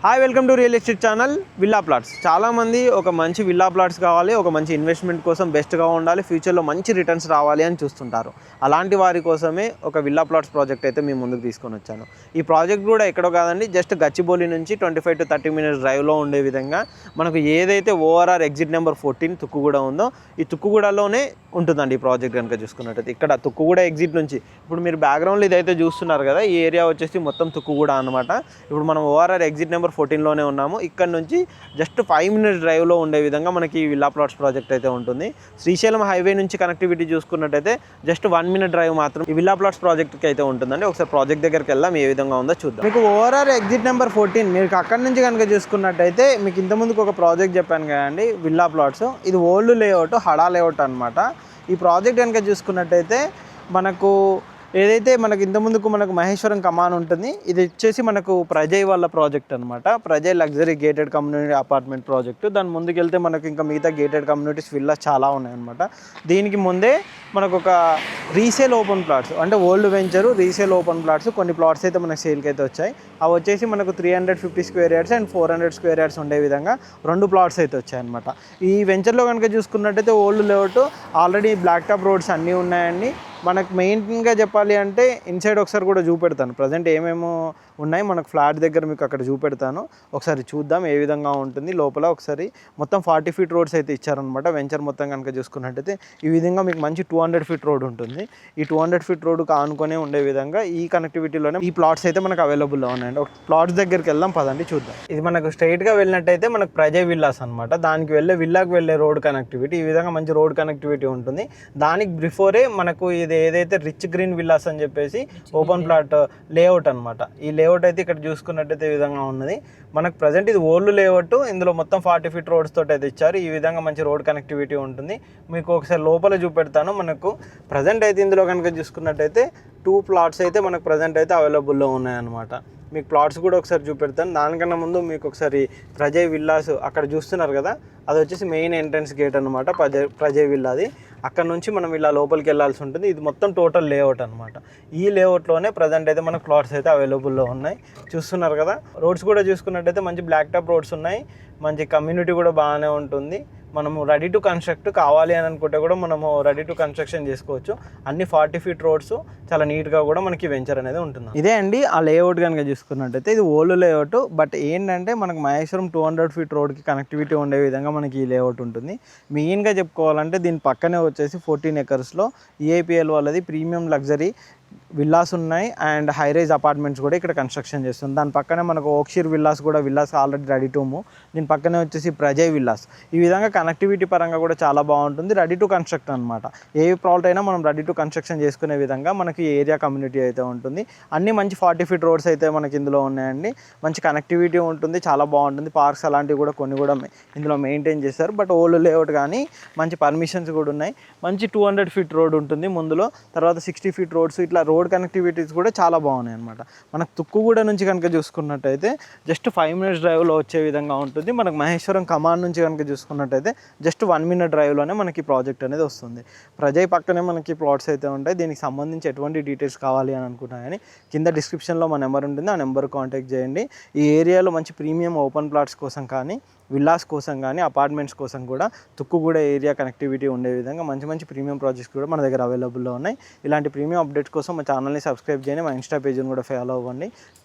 Hi welcome to real estate channel villa plots. చాలామంది ఒక మంచి విల్లా ప్లాట్స్ కావాలి, ఒక మంచి ఇన్వెస్ట్మెంట్ కోసం బెస్ట్గా ఉండాలి, ఫ్యూచర్లో మంచి రిటర్న్స్ రావాలి అని చూస్తుంటారు. అలాంటి వారి కోసమే ఒక విల్లా ప్లాట్స్ ప్రాజెక్ట్ అయితే మేము ముందుకు తీసుకొని వచ్చాను. ఈ ప్రాజెక్ట్ కూడా ఎక్కడో కాదండి, జస్ట్ గచ్చిబౌలి నుంచి 25 to 30 minutes డ్రైవ్లో ఉండే విధంగా మనకు ఏదైతే ఓఆర్ఆర్ ఎగ్జిట్ నెంబర్ 14 తుక్కుగూడ ఉందో ఈ తుక్కుగూడలోనే ఉంటుందండి ఈ ప్రాజెక్ట్ కనుక చూసుకున్నట్టయితే. ఇక్కడ తుక్కుగూడ ఎగ్జిట్ నుంచి ఇప్పుడు మీరు బ్యాక్గ్రౌండ్లో ఇదైతే చూస్తున్నారు కదా, ఈ ఏరియా వచ్చేసి మొత్తం తుక్కుగూడ అనమాట. ఇప్పుడు మనం ఓఆర్ఆర్ ఎగ్జిట్ నెంబర్ 14లోనే ఉన్నాము. ఇక్కడ నుంచి జస్ట్ 5 minutes డ్రైవ్లో ఉండే విధంగా మనకి విల్లా ప్లాట్స్ ప్రాజెక్ట్ అయితే ఉంటుంది. శ్రీశైలం హైవే నుంచి కనెక్టివిటీ చూసుకున్నట్టయితే జస్ట్ 1 minute డ్రైవ్ మాత్రం ఈ విల్లా ప్లాట్స్ ప్రాజెక్ట్కి అయితే ఉంటుందండి. ఒకసారి ప్రాజెక్ట్ దగ్గరికి వెళ్దాం, ఏ విధంగా ఉందో చూద్దాం. మీకు ఓఆర్ఆర్ ఎగ్జిట్ నెంబర్ 14 మీకు అక్కడ నుంచి కనుక చూసుకున్నట్టయితే మీకు ఇంతకుముందుకు ఒక ప్రాజెక్ట్ చెప్పాను కదండి విల్లా ప్లాట్స్, ఇది ఓల్డ్ లేఅవుట్ హడా లేఅవుట్ అనమాట. ఈ ప్రాజెక్ట్ కనుక చూసుకున్నట్టయితే మనకు ఏదైతే మనకు ఇంతకుముందుకు మనకు మహేశ్వరం కమాన్ ఉంటుంది, ఇది వచ్చేసి మనకు ప్రజయ్ వాళ్ళ ప్రాజెక్ట్ అనమాట. Prajay luxury gated community apartment project. దాని ముందుకు వెళ్తే మనకు ఇంకా మిగతా గేటెడ్ కమ్యూనిటీస్ విల్లాస్ చాలా ఉన్నాయన్నమాట. దీనికి ముందే మనకు ఒక రీసేల్ ఓపెన్ ప్లాట్స్ అంటే old venture resale open plots కొన్ని ప్లాట్స్ అయితే మనకు సేల్కి అయితే వచ్చాయి. అవి వచ్చేసి మనకు 350 square yards and 400 square yards ఉండే విధంగా 2 ప్లాట్స్ అయితే వచ్చాయన్నమాట. ఈ వెంచర్లో కనుక చూసుకున్నట్టయితే old layout already black top roads అన్నీ ఉన్నాయండి. మనకు మెయిన్గా చెప్పాలి అంటే ఇన్సైడ్ ఒకసారి కూడా చూపెడతాను, ప్రజెంట్ ఏమేమో ఉన్నాయి మనకు ఫ్లాట్ దగ్గర మీకు అక్కడ చూపెడతాను. ఒకసారి చూద్దాం ఏ విధంగా ఉంటుంది లోపల. ఒకసారి మొత్తం 40 feet రోడ్స్ అయితే ఇచ్చారనమాట. వెంచర్ మొత్తం కనుక చూసుకున్నట్టయితే ఈ విధంగా మీకు మంచి 200 feet రోడ్ ఉంటుంది. ఈ 200 feet రోడ్డుకు ఆనుకొనే ఉండే విధంగా ఈ కనెక్టివిటీలోనే ఈ ప్లాట్స్ అయితే మనకు అవైలబుల్లో ఉన్నాయండి. ఒక ప్లాట్స్ దగ్గరికి వెళ్దాం పదండి, చూద్దాం. ఇది మనకు స్ట్రైట్గా వెళ్ళినట్టయితే మనకు ప్రజయ్ విల్లాస్ అనమాట. దానికి విల్లాకి వెళ్ళే రోడ్ కనెక్టివిటీ ఈ విధంగా మంచి రోడ్ కనెక్టివిటీ ఉంటుంది. దానికి బిఫోరే మనకు ఇది ఏదైతే రిచ్ గ్రీన్ విల్లాస్ అని చెప్పేసి ఓపెన్ ప్లాట్ లేఅవుట్ అనమాట. ఈ లేఅవుట్ అయితే ఇక్కడ చూసుకున్నట్టయితే ఈ విధంగా ఉన్నది. మనకు ప్రజెంట్ ఇది ఓల్డ్ లేఅవుట్, ఇందులో మొత్తం 40 feet రోడ్స్ తోటి అయితే ఇచ్చారు. ఈ విధంగా మంచి రోడ్ కనెక్టివిటీ ఉంటుంది. మీకు ఒకసారి లోపల చూపెడతాను. మనకు ప్రజెంట్ అయితే ఇందులో కనుక చూసుకున్నట్టయితే 2 plots అయితే మనకు ప్రజెంట్ అయితే అవైలబుల్లో ఉన్నాయన్నమాట. మీకు ప్లాట్స్ కూడా ఒకసారి చూపెడతాను. దానికన్నా ముందు మీకు ఒకసారి ప్రజయ్ విల్లాస్ అక్కడ చూస్తున్నారు కదా, అది వచ్చేసి మెయిన్ ఎంట్రన్స్ గేట్ అనమాట ప్రజయ్ విల్లాది. అక్కడ నుంచి మనం ఇలా లోపలికి వెళ్ళాల్సి ఉంటుంది. ఇది మొత్తం టోటల్ లేఅవుట్ అనమాట. ఈ లేఅవుట్లోనే ప్రజెంట్ అయితే మనకు ప్లాట్స్ అయితే అవైలబుల్లో ఉన్నాయి. చూస్తున్నారు కదా, రోడ్స్ కూడా చూసుకున్నట్టయితే మంచి బ్లాక్ టాప్ రోడ్స్ ఉన్నాయి. మంచి కమ్యూనిటీ కూడా బాగానే ఉంటుంది. మనము రెడీ టు కన్స్ట్రక్ట్ కావాలి అని అనుకుంటే కూడా మనము రెడీ టు కన్స్ట్రక్షన్ చేసుకోవచ్చు. అన్ని 40 feet రోడ్స్ చాలా నీట్గా కూడా మనకి వెంచర్ అనేది ఉంటుంది. ఇదే అండి ఆ లేఅవుట్ కనుక చూసుకున్నట్టయితే ఇది ఓల్డ్ లేఅవుట్. బట్ ఏంటంటే మనకు మహేశ్వరం 200 feet రోడ్కి కనెక్టివిటీ ఉండే విధంగా మనకి ఈ లేఅవుట్ ఉంటుంది. మెయిన్గా చెప్పుకోవాలంటే దీని పక్కనే వచ్చేసి 14 acres ఈఐపిఎల్ వాళ్ళది ప్రీమియం లగ్జరీ విల్లాస్ ఉన్నాయి అండ్ హై రైజ్ అపార్ట్మెంట్స్ కూడా ఇక్కడ కన్స్ట్రక్షన్ చేస్తుంది. దాని పక్కనే మనకు ఓక్షీర్ విల్లాస్ కూడా villas already ready to move. దీని పక్కనే వచ్చేసి ప్రజయ్ విల్లాస్. ఈ విధంగా కనెక్టివిటీ పరంగా కూడా చాలా బాగుంటుంది. రెడీ టు కన్స్ట్రక్ట్ అనమాట. ఏ ప్లాట్ అయినా మనం రెడీ టు కన్స్ట్రక్షన్ చేసుకునే విధంగా మనకి ఏరియా కమ్యూనిటీ అయితే ఉంటుంది. అన్ని మంచి 40 feet రోడ్స్ అయితే మనకి ఇందులో ఉన్నాయండి. మంచి కనెక్టివిటీ ఉంటుంది, చాలా బాగుంటుంది. పార్క్స్ అలాంటివి కూడా కొన్ని కూడా ఇందులో మెయింటైన్ చేస్తారు. బట్ ఓల్డ్ లేఅవుట్ కానీ మంచి పర్మిషన్స్ కూడా ఉన్నాయి. మంచి 200 feet రోడ్ ఉంటుంది ముందులో, తర్వాత 60 feet రోడ్స్, ఇట్లా రోడ్ కనెక్టివిటీస్ కూడా చాలా బాగున్నాయి అనమాట. మనకు తుక్కుగూడ నుంచి కనుక చూసుకున్నట్టయితే జస్ట్ 5 minutes డ్రైవ్లో వచ్చే విధంగా ఉంటుంది. మనకు మహేశ్వరం కమాన్ నుంచి కనుక చూసుకున్నట్టయితే జస్ట్ 1 minute డ్రైవ్లోనే మనకి ప్రాజెక్ట్ అనేది వస్తుంది. ప్రజయ్ పక్కనే మనకి ప్లాట్స్ అయితే ఉంటాయి. దీనికి సంబంధించి ఎటువంటి డీటెయిల్స్ కావాలి అని అనుకున్నా కానీ కింద డిస్క్రిప్షన్లో మా నెంబర్ ఉంటుంది, ఆ నెంబర్ కాంటాక్ట్ చేయండి. ఈ ఏరియాలో మంచి ప్రీమియం ఓపెన్ ప్లాట్స్ కోసం కానీ విల్లాస్ కోసం కానీ అపార్ట్మెంట్స్ కోసం కూడా తుక్కుగూడ ఏరియా కనెక్టివిటీ ఉండే విధంగా మంచి మంచి ప్రీమియం ప్రాజెక్ట్స్ కూడా మన దగ్గర అవైలబుల్లో ఉన్నాయి. ఇలాంటి ప్రీమియం అప్డేట్స్ కోసం మా ఛానల్ని సబ్స్క్రైబ్ చేయండి, మా ఇన్స్టా పేజ్ని కూడా ఫాలో అవ్వండి. Thank you.